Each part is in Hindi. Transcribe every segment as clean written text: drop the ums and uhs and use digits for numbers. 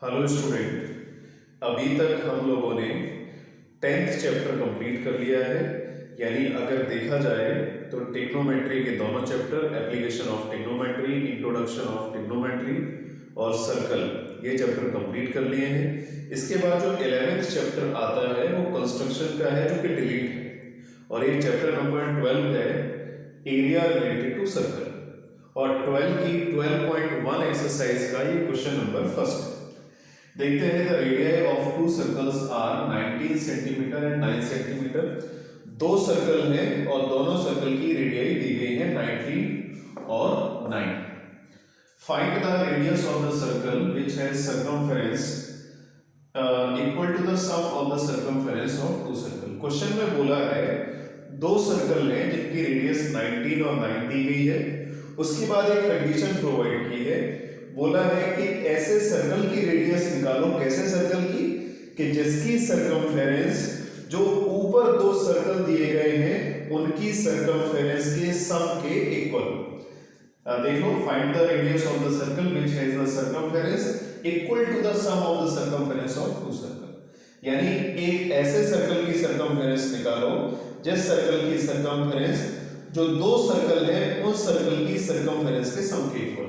हेलो स्टूडेंट, अभी तक हम लोगों ने 10th चैप्टर कंप्लीट कर लिया है। यानी अगर देखा जाए तो ट्रिग्नोमेट्री के दोनों chapter, application of trigonometry, introduction of trigonometry और सर्कल, ये चैप्टर कंप्लीट कर लिए हैं। इसके बाद जो 11th चैप्टर आता है वो कंस्ट्रक्शन का है, जो कि डिलीट है, और ये चैप्टर नंबर 12 है, एरिया रिलेटेड टू सर्कल। और 12 की 12.1 एक्सरसाइज का ये क्वेश्चन नंबर फर्स्ट है। देखते हैं, the radii of two circles are 19 centimetre and 9 centimetre. दो सर्कल हैं और दोनों सर्कल की रेडियाई दी गई है 19 और 9। Find the radius of the circle which has circumference equal to the sum of the circumference of two circle. Question में बोला है दो सर्कल हैं जिनकी रेडियस 19 और 9 दी गई है। उसके बाद एक कंडीशन प्रोवाइड की है, बोला है कि ऐसे सर्कल की रेडियस निकालो। कैसे सर्कल की? कि जिसकी सर्कमफेरेंस, जो ऊपर दो सर्कल दिए गए हैं उनकी सर्कमफेरेंस के सम के इक्वल। देखो, find the radius of the circle which has the circumference equal to the sum of the circumference of two circle. यानी एक ऐसे सर्कल की सर्कमफेरेंस निकालो जिस सर्कल की सर्कमफेरेंस, जो दो सर्कल है उन सर्कल की सर्कमफेरेंस के सम के equal.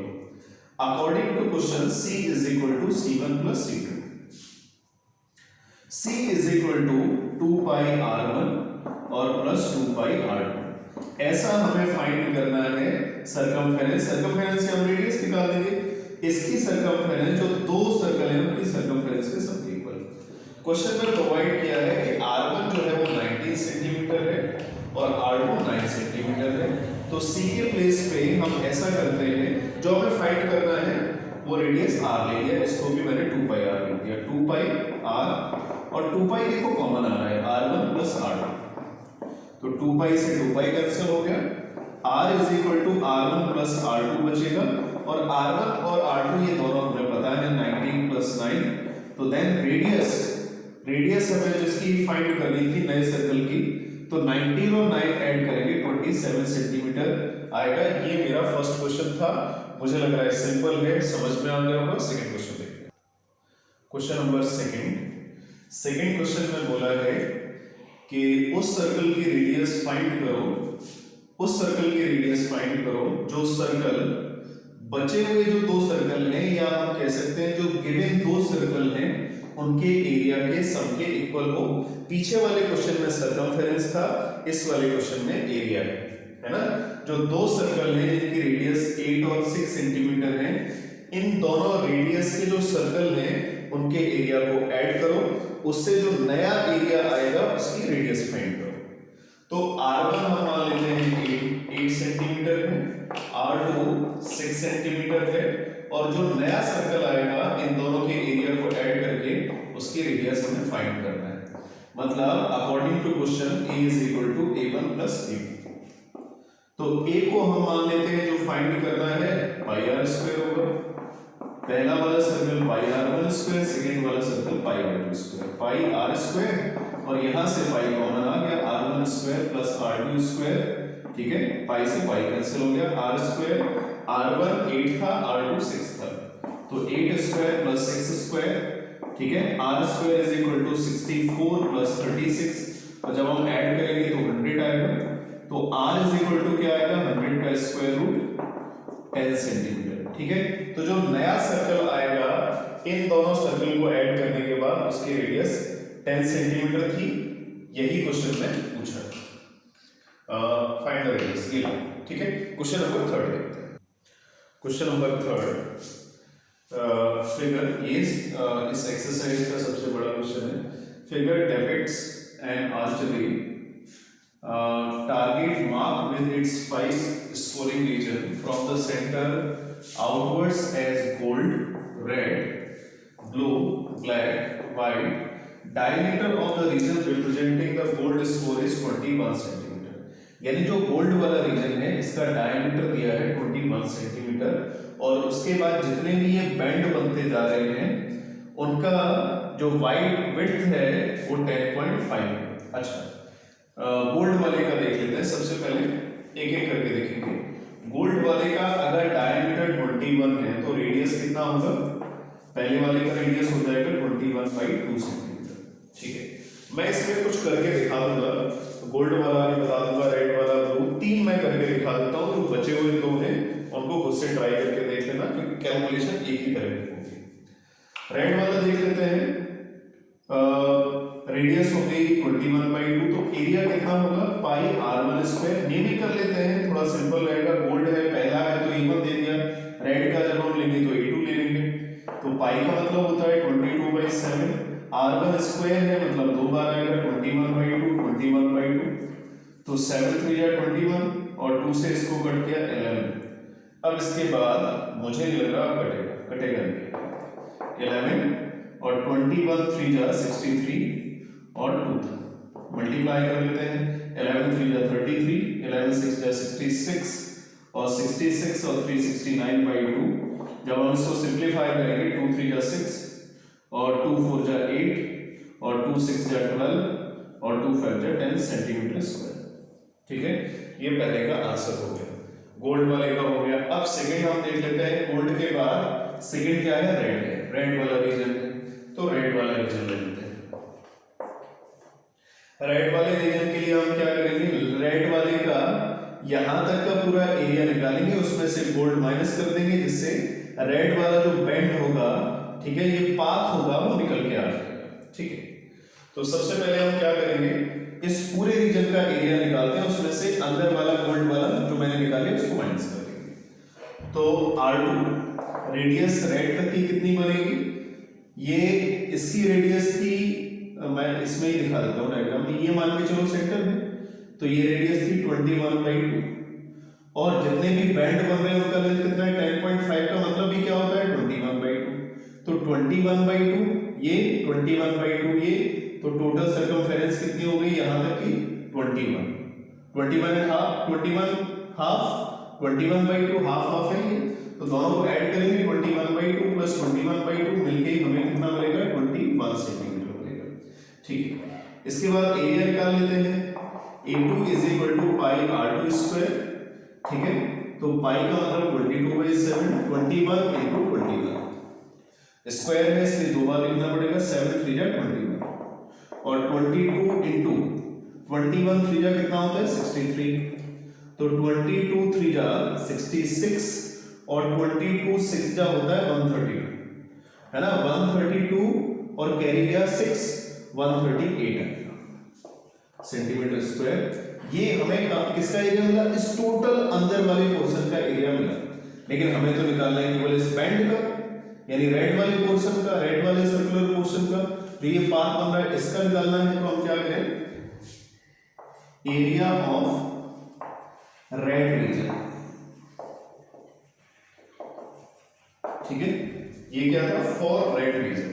According to question, C is equal to C1 plus C2. C is equal to 2 pi R1 और plus 2 pi R2। ऐसा हमें फाइंड करना है सर्कमफेरेंस। सर्कमफेरेंस से हम रेडियस निकाल देंगे। इसकी सर्कमफेरेंस, जो दो सर्कल हैं उनकी सर्कमफेरेंस के सब इक्वल। क्वेश्चन में प्रोवाइड किया है कि R1 जो है वो 19 सेंटीमीटर है और R2 9 सेंटीमीटर है। तो C के प्लेस पे हम ऐसा करते हैं, जो हमें फाइंड करना है वो रेडियस r ले लिया, इसको भी मैंने 2 pi r लिख दिया। 2 pi r और 2 pi देखो कॉमन आ रहा है, r1 plus r2। तो 2 pi से 2 pi कैंसिल हो गया, r is equal to r1 plus r2 बचेगा, और r1 और r2 ये दोनों हमें पता है 19 plus 9। तो देन रेडियस हमें जिसकी फाइंड करनी थी नए सर्कल की, तो 19 और 9 ऐड करेंगे 27 सेंटीमीटर आएगा। ये मेरा फर्स्ट क्वेश्चन था। मुझे लग रहा है सिंपल है, समझ में आ गया होगा। सेकंड क्वेश्चन देखते हैं। क्वेश्चन नंबर सेकंड क्वेश्चन में बोला है कि उस सर्कल की रेडियस फाइंड करो, उस सर्कल की रेडियस फाइंड करो जो सर्कल, बचे हुए जो दो सर्कल हैं, या हम कह सकते हैं जो गिवन दो सर्कल हैं उनके एरिया के सम के इक्वल हो। पीछे वाले क्वेश्चन में सर्कमफेरेंस था, इस वाले क्वेश्चन में एरिया है ना। जो दो सर्कल हैं जिनकी रेडियस 8 और 6 सेंटीमीटर है, इन दोनों रेडियस के जो सर्कल हैं उनके एरिया को ऐड करो, उससे जो नया एरिया आएगा उसकी रेडियस फाइंड करो। तो R1 हम मान लेते हैं 8 सेंटीमीटर है, R2 6 सेंटीमीटर है, और जो नया सर्कल आएगा इन दोनों के एरिया को ऐड करके उसकी रेडियस हमें फाइंड करना है। मतलब according to question A is equal to A1 plus A2। तो A को हम मान लेते हैं, जो फाइंड करना है पाई r स्क्वायर होगा। पहला वाला circle pi r1 square, second वाला सर्कल पाई r2 स्क्वायर। पाई r स्क्वायर और यहां से पाई कॉमन आ गया, r1 square plus r2 square, ठीक है। पाई से पाई कैंसिल हो गया, r स्क्वायर, r1 8 था, r2 6 था, तो 8 स्क्वायर प्लस 6 स्क्वायर, ठीक है। r square is equal to 64 plus 36, और जब हम ऐड करेंगे तो 100 आएगा। तो r इज इक्वल टू क्या आएगा, 100 का स्क्वायर रूट 10 सेंटीमीटर, ठीक है। तो जो नया सर्कल आएगा इन दोनों सर्कल को ऐड करने के बाद उसकी रेडियस 10 सेंटीमीटर थी। यही क्वेश्चन में पूछा, फाइंड द रेडियस, ये ठीक है। क्वेश्चन नंबर 3 देखते हैं। क्वेश्चन नंबर 3 फिगर, ये इस एक्सरसाइज का सबसे बड़ा क्वेश्चन है। Figure depicts an archery target marked with its 5 scoring region from the center outwards as gold, red, blue, black, white. Diameter of the region representing the gold score is 21 centimetre. यानी जो गोल्ड वाला रीजन है इसका डायमीटर दिया है 21 सेंटीमीटर, और उसके बाद जितने भी ये बैंड बनते जा रहे हैं उनका जो वाइड विड्थ है वो 10.5 है। अच्छा, गोल्ड वाले का देख लेते हैं। सबसे पहले एक एक करके देखेंगे। गोल्ड वाले का अगर डायमीटर 21 है तो रेडियस कितना होगा, पहले वाले का रेडियस हो जाएगा 21/2 सेंटीमीटर। ठीक है, मैं इसमें कुछ करके दिखा दूंगा, गोल्ड वाला भी बता दूंगा, रेड वाला, ब्लू, तीन मैं करके दिखा देता हूँ। जो बचे हुए दो हैं उनको खुद से ट्राई करके देख लेना, क्योंकि कैलकुलेशन एक ही तरह की होगी। रेड वाला देख लेते हैं, रेडियस हो गई 21/2, तो एरिया कितना होगा पाई r1 स्क्वायर। ये भी कर लेते हैं, थोड़ा सिंपल रहेगा। गोल्ड है, पहला है तो E1 दे दिया, रेड का जब हम लेंगे तो E2 ले लेंगे। तो पाई का मतलब होता है 22/7, r1 स्क्वायर है मतलब दो बार आएगा 21/2, तो 7 3 या 21 और 2 से इसको कट किया 11। अब इसके बाद मुझे लग रहा कटेगा नहीं, 11 और 21 3 जा 63 और 2 था, मल्टीप्लाई कर लेते हैं। 11 3 जा 33, 11 6 जा 66 और 66 और 3 69/2। जब हम इसको सिंप्लीफाई करेंगे 2 3 जा 6 और 2 4 जा 8 और 2 6 जा 12 और 2 5 जा 10 सेंटीमीटर स्क्वायर। ठीक है, ये पहले का आंसर हो गया, गोल्ड वाले का हो गया। अब सेकंड हम देख लेते हैं। गोल्ड के बाद सेकंड क्या है, रेड है, रेड वाला रीजन है, तो रेड वाला रीजन ले लेते हैं। रेड वाले रीजन के लिए हम क्या करेंगे, रेड वाले का यहां तक का पूरा एरिया निकालेंगे, उसमें से गोल्ड माइनस कर देंगे, जिससे रेड वाला जो बेंड होगा, ठीक है, ये पाथ होगा, वो निकल के आ जाएगा। ठीक है, तो सबसे पहले हम क्या करेंगे, इस पूरे रीजन का एरिया निकालते हैं, उसमें से अंदर वाला गोल्ड वाला जो मैंने निकाले उसको माइनस कर देंगे। तो R2 रेडियस रेड तक की कितनी बनेगी, ये इसकी रेडियस थी, मैं इसमें ही दिखा देता हूँ डायग्राम में, ये मान के चलो सेंटर है, तो ये रेडियस थी 21/2 और जितने भी बैंड बन रहे हैं उनका लेंथ कितना है 10.5 का मतलब भी क्या होता है 21/2। तो 21/2 ये 21/2 ये, तो टोटल सर्कमफेरेंस कितनी हो गई यहां तक की 21 and half, 21/2 हाफ है ये, तो दोनों को ऐड करेंगे 21/2 प्लस 21/2 मिलके हमें कितना मिलेगा 21 सेंटीमीटर मिलेगा। ठीक है, इसके बाद एरिया निकाल लेते हैं। A2 is equal to pi R2 square. ठीक है, तो पाई का मतलब 22/7, 21 into 21 स्क्वायर है, इसलिए दो बार लिखना पड़ेगा, 7 3 जा 21 और 22 into 21 3 जा कितना होता है 63, तो 22 3 जा 66 और 22 6 जा होता है 132, है ना, 132 और कैरी गया 6, 138 है सेंटीमीटर स्क्वायर। ये हमें किसका एरिया मिला, इस टोटल अंदर वाले पोर्शन का एरिया मिला, लेकिन हमें तो निकालना है केवल इस बैंड का, यानी रेड वाले पोर्शन का, रेड वाले सर्कुलर पोर्शन का। तो ये पार्ट बन रहा है, इसका निकालना है, तो हम क्या करें, एरिया ऑफ रेड रीजन। ठीक है, ये क्या था, फॉर रेड रीजन,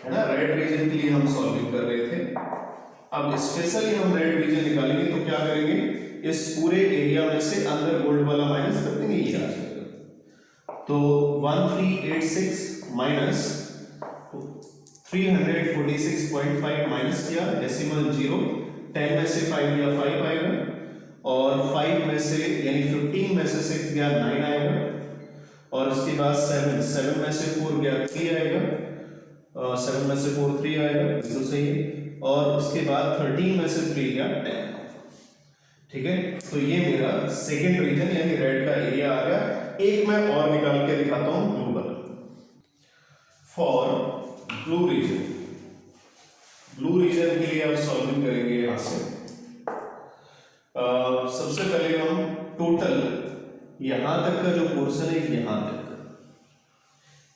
है ना, रेड रीजन के लिए हम सॉल्विंग कर रहे थे। अब स्पेशली हम रेड रीजन निकालेंगे, तो क्या करेंगे, इस पूरे एरिया में से अंदर गोल्ड वाला माइनस कर देंगे, ये आ जाएगा। तो 1386 माइनस 346.5 माइनस किया, डेसिमल 0, 10 में से 5 गया 5 आएगा, और 5 में से यानी 15 में से 6 गया 9 आएगा, और उसके बाद 7 में से 4 गया 3 आएगा, 7 में से 4 3 आएगा, बिल्कुल सही है, और उसके बाद 13 में से 3 गया 10। ठीक है, तो ये मेरा सेकंड रीजन यानी रेड का एरिया आ गया। एक मैं और निकाल के दिखाता हूं, ब्लू वाला। For blue region, blue region के लिए आप सॉल्विंग करेंगे यहां से। सबसे पहले हम टोटल यहां तक का जो पोर्शन है यहां तक,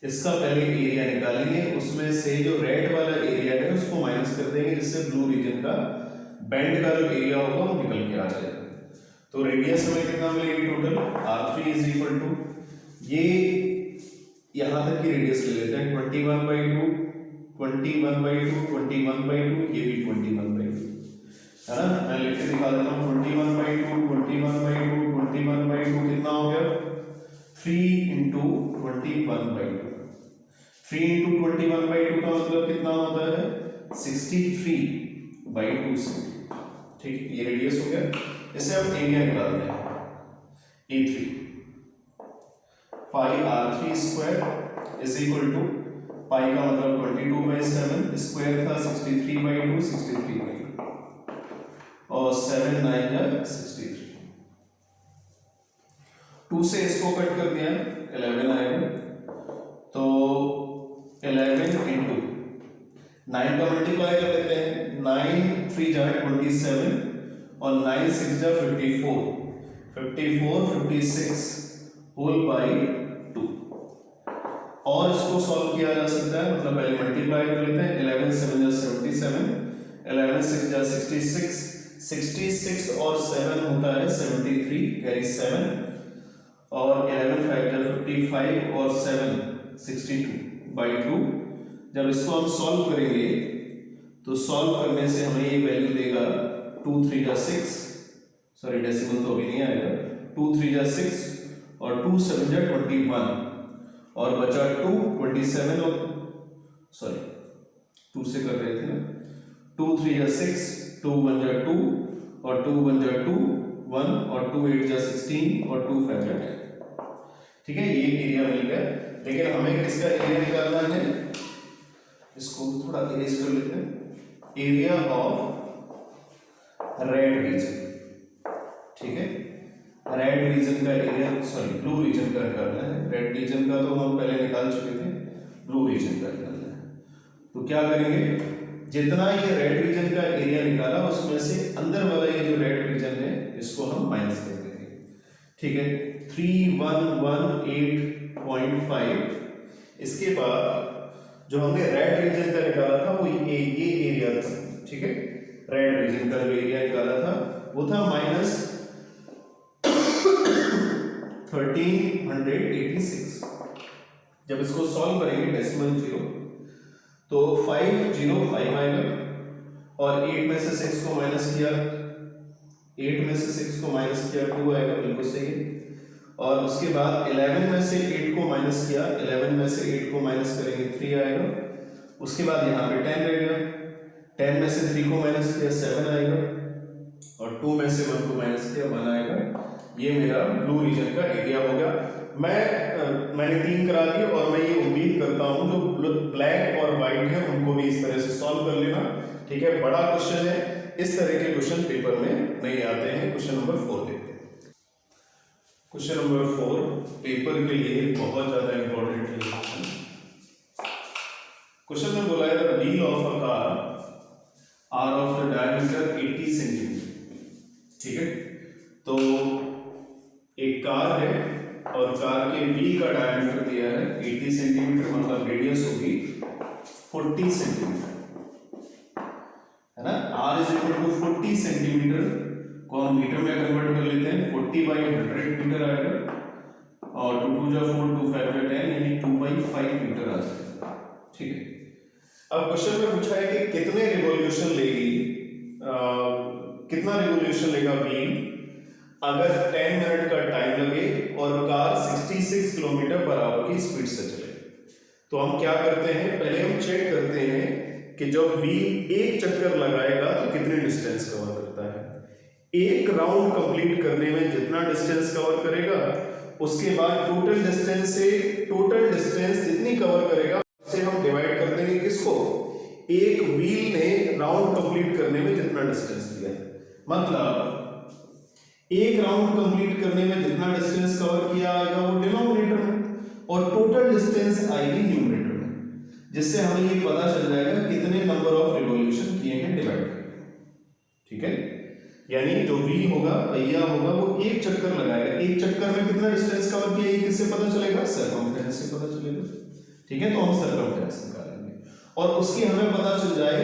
इसका पहले एरिया निकालेंगे, उसमें से जो रेड वाला एरिया है उसको माइनस कर देंगे, जिससे ब्लू रीजन का बैंड का जो एरिया होगा वो निकल के आ जाएगा। तो रेडियस हमें कितना मिलेगी total, R3 is equal to, ये यहां तक की रेडियस ले लेते हैं 21/2, 21/2, 21/2, ये भी 21/2, है ना, मैं लिख के दिखा देता हूँ 21/2, 21/2, 21/2 कितना हो गया 3 into 21/2, 3 into 21/2 का मतलब कितना होता है 63/2 सेंटीमीटर। ठीक, ये रेडियस हो गया। इसे हम एरिया निकालते हैं, A3 pi R3 square is equal to pi का मतलब 22/7, स्क्वायर था 63/2, 63/2 और 7 9 जा 63। 2 से इसको कट कर दिया 11 आएगा, तो 11 इंटू 9 का मल्टीप्लाई कर लेते हैं, 9 3 जा 27 और 9 6 जा 54, 56 होल बाई 2। और इसको सॉल्व किया जा सकता है, मतलब पहले मल्टीप्लाई कर लेते हैं, 11 7 जा 77, 11 6 जा 66, 66 और 7 होता है 73, कैरी 7 और 11 5 जा 55 और 7 62/2। जब इसको हम सॉल्व करेंगे तो सॉल्व करने से हमें ये वैल्यू देगा 2 3 जा 6, सॉरी डेसिमल तो अभी नहीं आएगा, 2 3 जा 6 और 2 7 जा 21 और बचा 2 27 और सॉरी 2 से कर रहे थे ना, 2 3 जा 6, 2 1 जा 2 और 2 1 जा 2 1 और 2 8 जा 16 और 2 5 जा 10। ठीक है, ये एरिया मिल गया, लेकिन हमें किसका एरिया निकालना है, इसको थोड़ा इरेज कर लेते हैं, एरिया ऑफ रेड रीजन। ठीक है, रेड रीजन का एरिया, सॉरी ब्लू रीजन का निकालना है, रेड रीजन का तो हम पहले निकाल चुके थे, ब्लू रीजन का निकालना है। तो क्या करेंगे, जितना ये रेड रीजन का एरिया निकाला उसमें से अंदर वाला ये जो रेड रीजन है इसको हम माइनस कर देंगे। ठीक है, 3118.5। इसके बाद जो हमने रेड रीजन का निकाला था वो ये एरिया था। ठीक है, रेड रीजन का जो एरिया निकाला था वो था माइनस 1386। जब इसको सॉल्व करेंगे डेसिमल 0 तो 505 आएगा और 8 में से 6 को माइनस किया, 8 में से 6 को माइनस किया 2 आएगा, बिल्कुल सही। और उसके बाद 11 में से 8 को माइनस किया, 11 में से 8 को माइनस करेंगे 3 आएगा। उसके बाद यहाँ पे 10 रहेगा, 10 में से 3 को माइनस किया 7 आएगा और 2 में से 1 को माइनस किया 1 आएगा। ये मेरा ब्लू रीजन का एरिया हो गया। मैंने 3 करा दिए और मैं ये उम्मीद करता हूँ जो ब्लैक और व्हाइट है उनको भी इस तरह से सॉल्व कर लेना। ठीक है, बड़ा क्वेश्चन है, इस तरह के क्वेश्चन पेपर में नहीं आते हैं। क्वेश्चन नंबर 4 देखते हैं। क्वेश्चन नंबर 4 पेपर के लिए बहुत ज्यादा इंपॉर्टेंट है। क्वेश्चन में बोला है the wheel of a car are of the diameter 80 centimetre. ठीक है, तो एक कार है और कार के व्हील का डायमीटर दिया है 80 सेंटीमीटर, मतलब रेडियस होगी 40 सेंटीमीटर, है ना। r is equal to 40 centimetre को हम मीटर में कन्वर्ट कर लेते हैं, 40/100 मीटर आएगा और 2 2 जा 4 2 5 जा 10 यानी 2/5 मीटर आ जाएगा। ठीक है, अब क्वेश्चन में पूछा है कि कितने रिवॉल्यूशन लेगी, कितना रिवॉल्यूशन लेगा व्हील अगर 10 मिनट का टाइम लगे और कार 66 किलोमीटर पर आवर की स्पीड से चले। तो हम क्या करते हैं, पहले हम चेक करते हैं कि जब व्हील एक चक्कर लगाएगा तो कितनी डिस्टेंस कवर करता है। एक राउंड कंप्लीट करने में जितना डिस्टेंस कवर करेगा उसके बाद टोटल डिस्टेंस जितनी कवर करेगा उसे हम डिवाइड कर देंगे किसको, एक व्हील ने राउंड कंप्लीट करने में जितना डिस्टेंस दिया है। मतलब एक राउंड कंप्लीट करने में जितना डिस्टेंस कवर किया आएगा वो डिनोमिनेटर में और टोटल डिस्टेंस आएगी न्यूमरेटर में, जिससे हमें ये पता चल जाएगा कितने नंबर ऑफ रिवॉल्यूशन किए हैं डिवाइड करके। ठीक है, यानी जो व्हील होगा, पहिया होगा, वो एक चक्कर लगाएगा, एक चक्कर में कितना डिस्टेंस कवर किया ये किससे पता चलेगा, सर्कमफ्रेंस से पता चलेगा। ठीक है, तो हम सर्कमफ्रेंस निकालेंगे और उसकी हमें पता चल जाए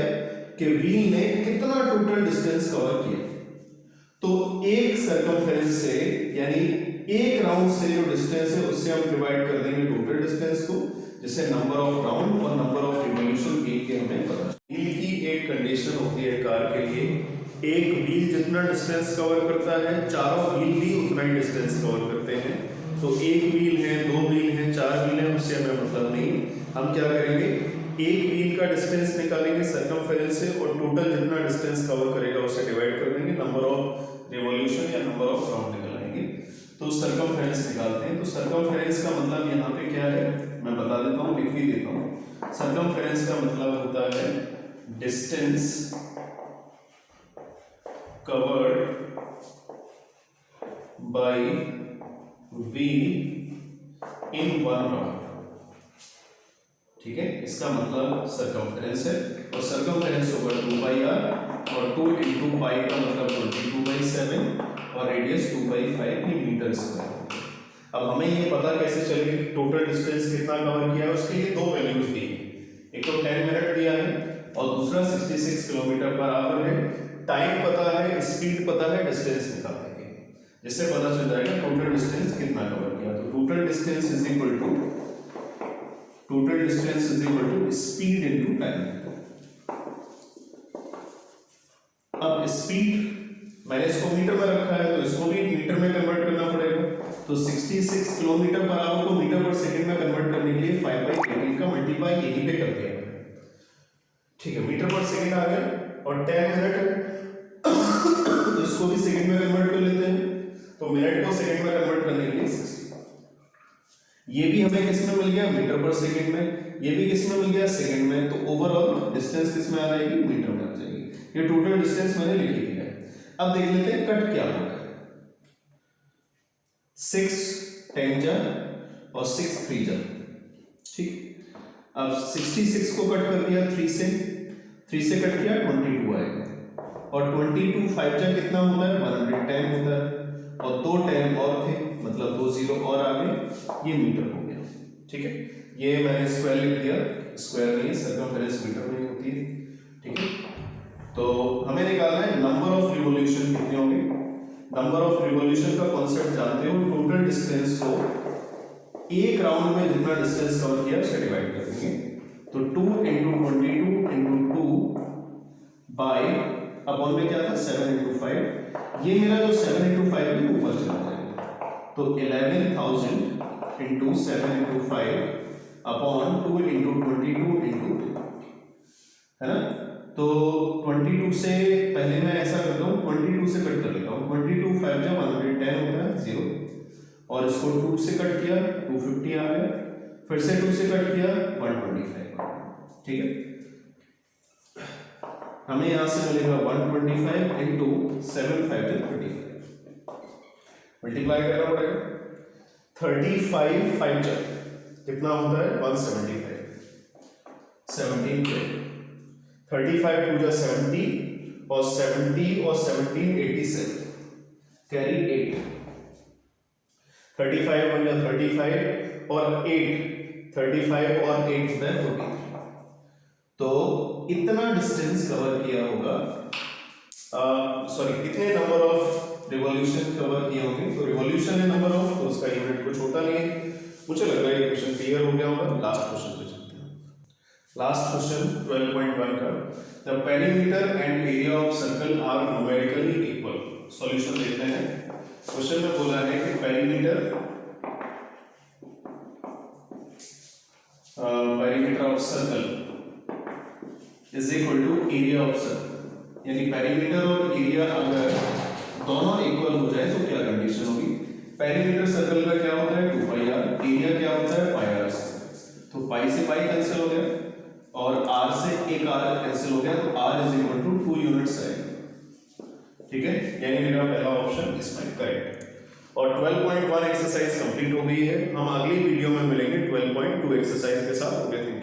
कि व्हील ने कितना टोटल डिस्टेंस कवर किया। तो एक सर्कमफ्रेंस से यानी एक राउंड से जो डिस्टेंस है उससे हम डिवाइड कर देंगे टोटल डिस्टेंस को, जिससे नंबर ऑफ राउंड और नंबर ऑफ रिवॉल्यूशन के हमें पता। व्हील की एक कंडीशन होती है कार के लिए, एक व्हील जितना डिस्टेंस कवर करता है चारों व्हील भी उतना ही डिस्टेंस कवर करते हैं। तो एक व्हील है, 2 व्हील है, 4 व्हील है, उससे हमें मतलब नहीं। हम क्या करेंगे, एक व्हील का डिस्टेंस निकालेंगे सर्कमफेरेंस से और टोटल जितना डिस्टेंस कवर करेगा उसे डिवाइड कर देंगे, नंबर ऑफ रिवॉल्यूशन या नंबर ऑफ राउंड निकालेंगे। तो सर्कमफेरेंस निकालते हैं। तो सर्कमफेरेंस का मतलब यहाँ पे क्या है, मैं बता देता हूँ, लिख भी देता हूँ। सर्कमफेरेंस का मतलब होता है distance covered by v in one round. ठीक है, इसका मतलब सर्कमफेरेंस है, और सर्कमफेरेंस होगा 2 और 2 × पाई का मतलब 22/7 और रेडियस 2/5 ये मीटर स्क्वायर। अब हमें ये पता कैसे चलेगी टोटल डिस्टेंस कितना कवर किया है, उसके लिए दो वैल्यूज दी है, एक तो 10 मिनट दिया है और दूसरा 66 किलोमीटर पर आवर है। टाइम पता है, स्पीड पता है, डिस्टेंस निकाल देंगे, जिससे पता चल जाएगा टोटल डिस्टेंस कितना कवर किया। तो total distance is equal to speed into time. अब स्पीड मैंने इसको मीटर में रखा है, तो इसको भी मीटर में कन्वर्ट करना पड़ेगा। तो 66 किलोमीटर पर आवर को मीटर पर सेकंड में कन्वर्ट करने के लिए 5/18 का मल्टीप्लाई यहीं पे कर दिया। ठीक है, मीटर पर सेकंड आ गया, और 10 मिनट है तो इसको भी सेकंड में कन्वर्ट कर लेते हैं। तो मिनट को सेकंड में कन्वर्ट करने के लिए 60। ये भी हमें किस में मिल गया, मीटर पर सेकंड में, ये भी किस में मिल गया, सेकंड में। तो ओवरऑल डिस्टेंस किस में आ जाएगी, मीटर में आ जाएगी। ये टोटल डिस्टेंस मैंने लिख दिया है। अब देख लेते हैं कट क्या होगा। 6 10 जा और 6 3 जा। ठीक, अब 66 को कट कर दिया 3 से कट किया 22 आएगा, और 22 5 जा कितना होता है, 110 होता है, और 2 10 और थे, मतलब 2 0 और आ गए, ये मीटर हो गया। ठीक है, ये मैंने स्क्वायर लिख दिया, स्क्वायर नहीं, सर्कमफेरेंस मीटर में होती है। ठीक है, तो हमें निकालना है नंबर ऑफ रिवॉल्यूशन कितने होंगे। नंबर ऑफ रिवॉल्यूशन का कॉन्सेप्ट जानते हो, टोटल डिस्टेंस को एक राउंड में जितना डिस्टेंस कवर किया उससे डिवाइड कर देंगे। तो 2 × 22 × 2 बाय अपॉन में क्या था 7 × 5। ये मेरा जो 7 × 5 है ऊपर चला जाएगा, तो 11,000 × 7 × 5 अपॉन 2 × 22 × 2 है ना। तो 22 से पहले मैं ऐसा करता हूँ, 22 से कट कर लेता हूँ। 22 5 जा 110 होता है 0, और इसको 2 से कट किया 250 आ गया, फिर से 2 से कट किया 125। ठीक है, हमें यहां से मिलेगा 125 × 7 5 जा 35, मल्टीप्लाई करना पड़ेगा। 35 5 जा कितना होता है 175, 17 35 2 जा 70, और 70 और 17 87, कैरी 8, 35 1 जा 35 और 8, 35 और 8 होता है 43। तो इतना डिस्टेंस कवर किया होगा, सॉरी इतने नंबर ऑफ रिवॉल्यूशन कवर किए होंगे। तो रिवॉल्यूशन है नंबर ऑफ, तो उसका यूनिट कुछ होता नहीं है। मुझे लग रहा है ये क्वेश्चन क्लियर हो गया होगा। लास्ट क्वेश्चन पे चलते हैं। लास्ट क्वेश्चन 12.1 का, the perimeter and area of circle are numerically equal. Solution देखते हैं। क्वेश्चन में बोला है कि perimeter of circle is equal to area of circle, यानी पेरीमीटर और एरिया अगर दोनों इक्वल हो जाए तो क्या कंडीशन होगी। पेरीमीटर सर्कल का क्या होता है 2πr, एरिया क्या होता है πr। तो पाई से पाई कैंसिल हो गया, और r से एक r कैंसिल हो गया, तो r is equal to 2 units आएगा। ठीक है, यानी मेरा पहला ऑप्शन इसमें करेक्ट है। और 12.1 एक्सरसाइज कंप्लीट हो गई है। हम अगली वीडियो में मिलेंगे 12.2 एक्सरसाइज के साथ। Okay, thank you.